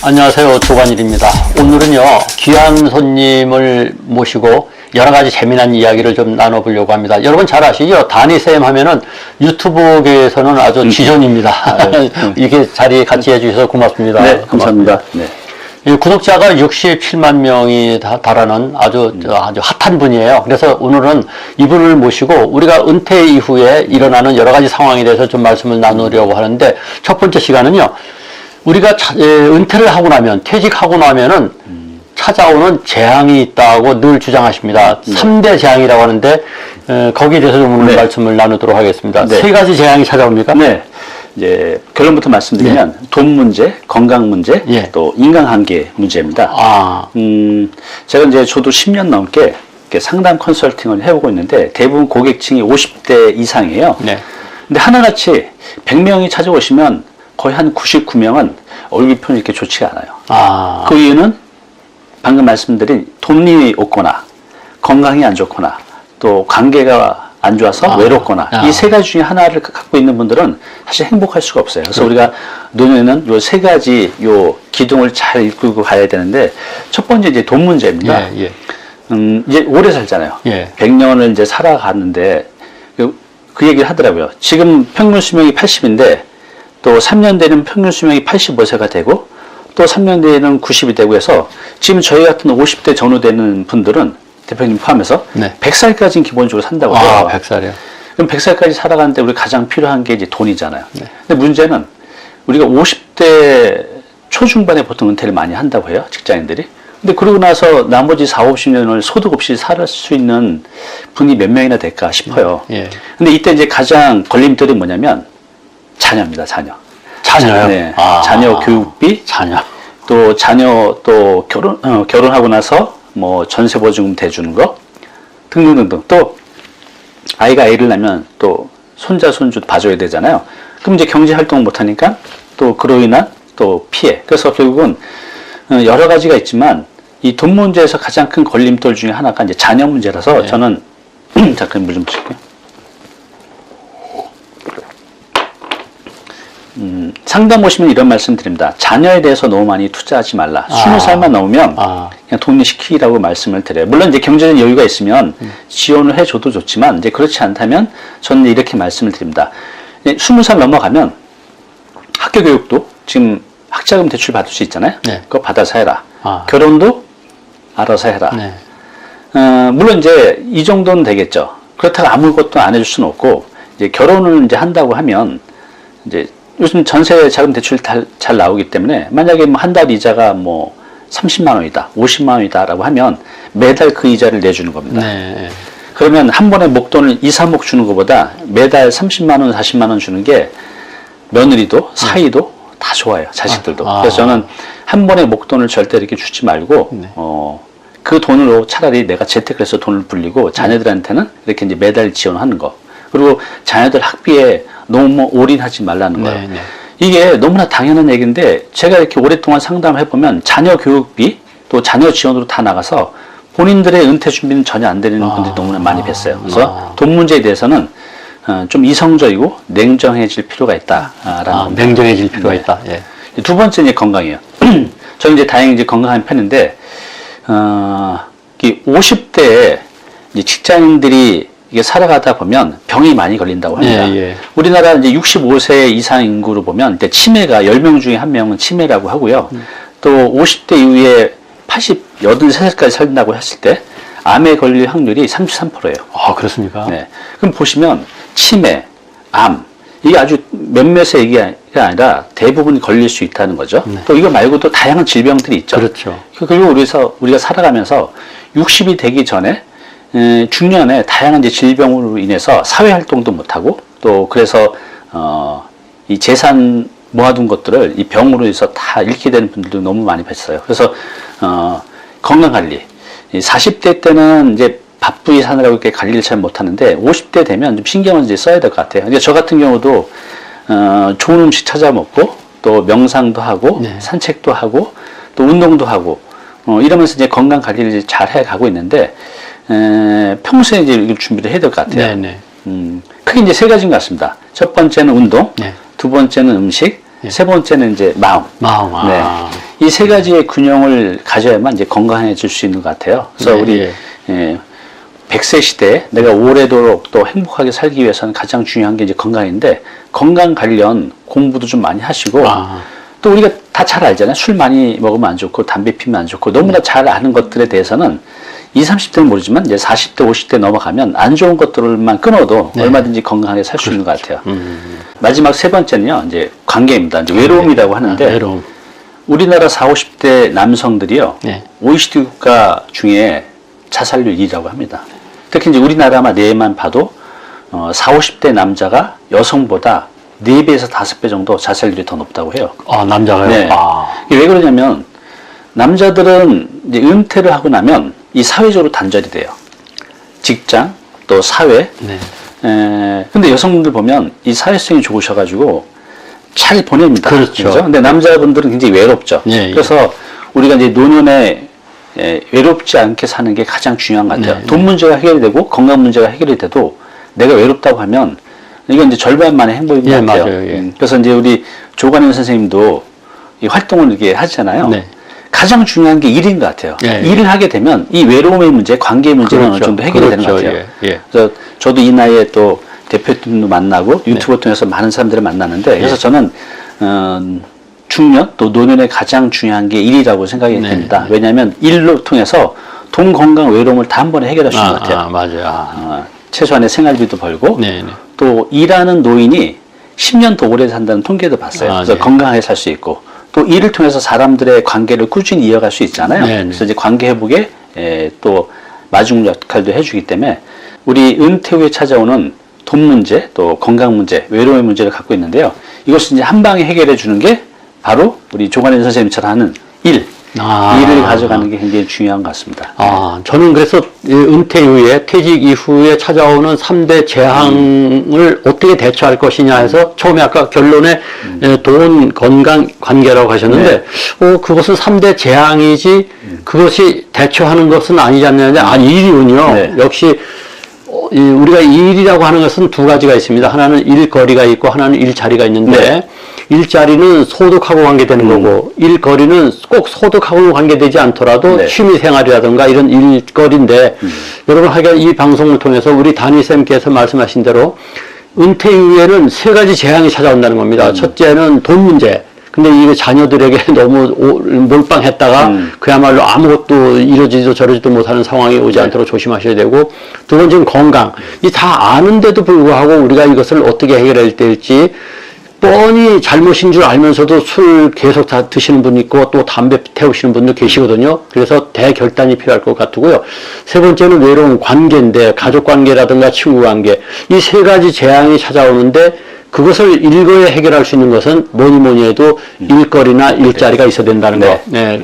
안녕하세요. 조관일입니다. 오늘은요, 귀한 손님을 모시고 여러 가지 재미난 이야기를 좀 나눠보려고 합니다. 여러분 잘 아시죠? 다니쌤 하면은 유튜브계에서는 아주 지존입니다. 이렇게 자리에 같이 해주셔서 고맙습니다. 네, 감사합니다. 네. 구독자가 67만 명이 달하는 아주 핫한 분이에요. 그래서 오늘은 이분을 모시고 우리가 은퇴 이후에 일어나는 여러 가지 상황에 대해서 좀 말씀을 나누려고 하는데, 첫 번째 시간은요, 우리가 은퇴를 하고 나면, 퇴직하고 나면은 찾아오는 재앙이 있다고 늘 주장하십니다. 3대 재앙이라고 하는데, 거기에 대해서 좀 오늘 말씀을 나누도록 하겠습니다. 네. 3가지 재앙이 찾아옵니까? 네. 이제 결론부터 말씀드리면 돈 문제, 건강 문제, 또 인간관계 문제입니다. 제가 이제 저도 10년 넘게 이렇게 상담 컨설팅을 해오고 있는데 대부분 고객층이 50대 이상이에요. 네. 근데 하나같이 100명이 찾아오시면 거의 한 99명은 얼굴 표현이 이렇게 좋지가 않아요. 그 이유는 방금 말씀드린 돈이 없거나 건강이 안 좋거나 또 관계가 안 좋아서 외롭거나 이 세 가지 중에 하나를 갖고 있는 분들은 사실 행복할 수가 없어요. 그래서 우리가 노년에는 요 세 가지 요 기둥을 잘 이끌고 가야 되는데, 첫 번째 이제 돈 문제입니다. 이제 오래 살잖아요. 100년을 이제 살아갔는데 그 얘기를 하더라고요. 지금 평균 수명이 80인데 또 3년 뒤에는 평균 수명이 85세가 되고 또 3년 뒤에는 90이 되고 해서 지금 저희 같은 50대 전후되는 분들은 대표님 포함해서 100살까지는 기본적으로 산다고 해요. 100살이요? 그럼 100살까지 살아가는데 우리 가장 필요한 게 이제 돈이잖아요. 근데 문제는 우리가 50대 초중반에 보통 은퇴를 많이 한다고 해요, 직장인들이. 근데 그러고 나서 나머지 40, 50년을 소득 없이 살 수 있는 분이 몇 명이나 될까 싶어요. 근데 이때 이제 가장 걸림돌이 뭐냐면 자녀입니다, 자녀. 자녀요? 네. 자녀 교육비, 자녀. 또 자녀 또 결혼하고 나서 뭐 전세 보증금 대주는 거 등등등등. 또 아이가 아이를 낳으면 또 손자 손주 봐줘야 되잖아요. 그럼 이제 경제 활동 못 하니까 또 그로 인한 또 피해. 그래서 결국은 여러 가지가 있지만 이 돈 문제에서 가장 큰 걸림돌 중에 하나가 이제 자녀 문제라서 저는 잠깐 물 좀 드릴게요. 상담 오시면 이런 말씀 드립니다. 자녀에 대해서 너무 많이 투자하지 말라. 20살만 넘으면 그냥 독립시키라고 말씀을 드려요. 물론 이제 경제적 여유가 있으면 지원을 해줘도 좋지만 이제 그렇지 않다면 저는 이렇게 말씀을 드립니다. 20살 넘어가면 학교 교육도 지금 학자금 대출 받을 수 있잖아요. 그거 받아서 해라. 결혼도 알아서 해라. 물론 이제 이 정도는 되겠죠. 그렇다고 아무것도 안 해줄 수는 없고, 이제 결혼을 이제 한다고 하면 이제 요즘 전세 자금 대출 잘 나오기 때문에 만약에 뭐 한 달 이자가 뭐 30만 원이다, 50만 원이다라고 하면 매달 그 이자를 내주는 겁니다. 그러면 한 번에 목돈을 2, 3억 주는 것보다 매달 30만 원, 40만 원 주는 게 며느리도 사이도 다 좋아요, 자식들도. 그래서 저는 한 번에 목돈을 절대 이렇게 주지 말고 그 돈으로 차라리 내가 재테크를 해서 돈을 불리고 자녀들한테는 이렇게 이제 매달 지원하는 거. 그리고 자녀들 학비에 너무 올인하지 말라는 거예요. 이게 너무나 당연한 얘기인데 제가 이렇게 오랫동안 상담을 해보면 자녀 교육비 또 자녀 지원으로 다 나가서 본인들의 은퇴 준비는 전혀 안 되는 분들이 너무나 많이 뵀어요. 그래서 돈 문제에 대해서는 좀 이성적이고 냉정해질 필요가 있다라는 겁니다. 냉정해질 필요가 있다. 두 번째 이제 건강이에요. 저는 이제 다행히 이제 건강한 편인데 50대에 이제 직장인들이 이게 살아가다 보면 병이 많이 걸린다고 합니다. 우리나라 이제 65세 이상 인구로 보면 치매가 10명 중에 1명은 치매라고 하고요. 또 50대 이후에 83살까지 산다고 했을 때 암에 걸릴 확률이 33%예요. 그렇습니까? 그럼 보시면 치매, 암, 이게 아주 몇몇의 얘기가 아니라 대부분 걸릴 수 있다는 거죠. 또 이거 말고도 다양한 질병들이 있죠. 그렇죠. 그리고 우리가 살아가면서 60이 되기 전에 중년에 다양한 이제 질병으로 인해서 사회 활동도 못하고 또 그래서 이 재산 모아둔 것들을 이 병으로 해서 다 잃게 되는 분들도 너무 많이 뵀어요. 그래서 건강 관리 40대 때는 이제 바쁘게 사느라고 이렇게 관리를 잘 못하는데 50대 되면 좀 신경을 이제 써야 될 것 같아요. 근데 저 같은 경우도 좋은 음식 찾아 먹고 또 명상도 하고 산책도 하고 또 운동도 하고 이러면서 이제 건강 관리를 잘 해가고 있는데 평소에 이제 이걸 준비를 해야 될 것 같아요. 크게 이제 세 가지인 것 같습니다. 첫 번째는 운동, 두 번째는 음식, 세 번째는 이제 마음. 마음. 네. 이 세 가지의 균형을 가져야만 이제 건강해질 수 있는 것 같아요. 그래서 네, 우리 100세 시대에 내가 오래도록 또 행복하게 살기 위해서는 가장 중요한 게 이제 건강인데, 건강 관련 공부도 좀 많이 하시고, 또 우리가 다 잘 알잖아요. 술 많이 먹으면 안 좋고, 담배 피면 안 좋고, 너무나 잘 아는 것들에 대해서는 20, 30대는 모르지만 이제 40대, 50대 넘어가면 안 좋은 것들만 끊어도 얼마든지 건강하게 살 수 있는 것 같아요. 마지막 세 번째는요, 이제 관계입니다. 이제 외로움이라고 하는데, 외로움. 우리나라 40, 50대 남성들이요, OECD 국가 중에 자살률 2위라고 합니다. 특히 이제 우리나라만 내만 봐도 40, 50대 남자가 여성보다 4배에서 5배 정도 자살률이 더 높다고 해요. 아, 남자가요? 네. 이게 왜 그러냐면, 남자들은 이제 은퇴를 하고 나면 이 사회적으로 단절이 돼요. 직장, 또 사회. 근데 여성분들 보면 이 사회성이 좋으셔가지고 잘 보냅니다. 그렇죠. 근데 남자분들은 굉장히 외롭죠. 그래서 우리가 이제 노년에 외롭지 않게 사는 게 가장 중요한 것 같아요. 돈 문제가 해결이 되고 건강 문제가 해결이 돼도 내가 외롭다고 하면 이건 이제 절반만의 행복인 것 같아요. 맞아요. 그래서 이제 우리 조관현 선생님도 이 활동을 이렇게 하잖아요. 가장 중요한 게 일인 것 같아요. 일을 하게 되면 이 외로움의 문제, 관계의 문제는 어느 정도 해결이 되는 것 같아요. 그래서 저도 이 나이에 또 대표님도 만나고 유튜브 통해서 많은 사람들을 만나는데, 그래서 저는 중년 또 노년에 가장 중요한 게 일이라고 생각이 됩니다. 왜냐하면 일로 통해서 돈, 건강, 외로움을 다 한 번에 해결할 수 있는 것 같아요. 맞아요. 최소한의 생활비도 벌고 또 일하는 노인이 10년 더 오래 산다는 통계도 봤어요. 그래서 건강하게 살 수 있고, 또 일을 통해서 사람들의 관계를 꾸준히 이어갈 수 있잖아요. 그래서 이제 관계 회복에 또 마중 역할도 해주기 때문에 우리 은퇴 후에 찾아오는 돈 문제, 또 건강 문제, 외로움의 문제를 갖고 있는데요. 이것을 이제 한 방에 해결해 주는 게 바로 우리 조관현 선생님처럼 하는 일을 가져가는 게 굉장히 중요한 것 같습니다. 저는 그래서 은퇴 이후에, 퇴직 이후에 찾아오는 3대 재앙을 어떻게 대처할 것이냐 해서 처음에 아까 결론에 돈, 건강, 관계라고 하셨는데, 그것은 3대 재앙이지 그것이 대처하는 것은 아니지 않느냐. 일이군요. 역시 우리가 일이라고 하는 것은 두 가지가 있습니다. 하나는 일거리가 있고 하나는 일자리가 있는데, 일자리는 소득하고 관계되는 거고, 일거리는 꼭 소득하고 관계되지 않더라도 취미생활이라든가 이런 일거리인데, 여러분 하여간 이 방송을 통해서 우리 담임쌤께서 말씀하신 대로 은퇴 이후에는 세 가지 재앙이 찾아온다는 겁니다. 첫째는 돈 문제. 근데 이게 자녀들에게 너무 몰빵했다가 그야말로 아무것도 이러지도 저러지도 못하는 상황이 오지 않도록 조심하셔야 되고, 두 번째는 건강. 이 다 아는데도 불구하고 우리가 이것을 어떻게 해결해야 될지 뻔히 잘못인 줄 알면서도 술 계속 다 드시는 분 있고 또 담배 태우시는 분도 계시거든요. 그래서 대결단이 필요할 것 같고요. 세 번째는 외로운 관계인데, 가족 관계라든가 친구 관계. 이 세 가지 재앙이 찾아오는데 그것을 일거에 해결할 수 있는 것은 뭐니 해도 일거리나 일자리가 있어야 된다는 거.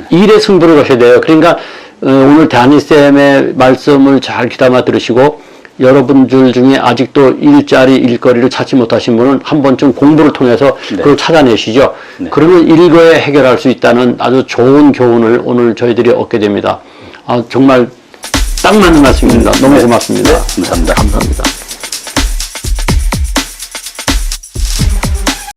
일에 승부를 거셔야 돼요. 그러니까 오늘 담임쌤의 말씀을 잘 귀담아 들으시고, 여러분들 중에 아직도 일자리, 일거리를 찾지 못하신 분은 한 번쯤 공부를 통해서 그걸 찾아내시죠. 그러면 일거에 해결할 수 있다는 아주 좋은 교훈을 오늘 저희들이 얻게 됩니다. 정말 딱 맞는 말씀입니다. 너무 고맙습니다. 감사합니다. 감사합니다.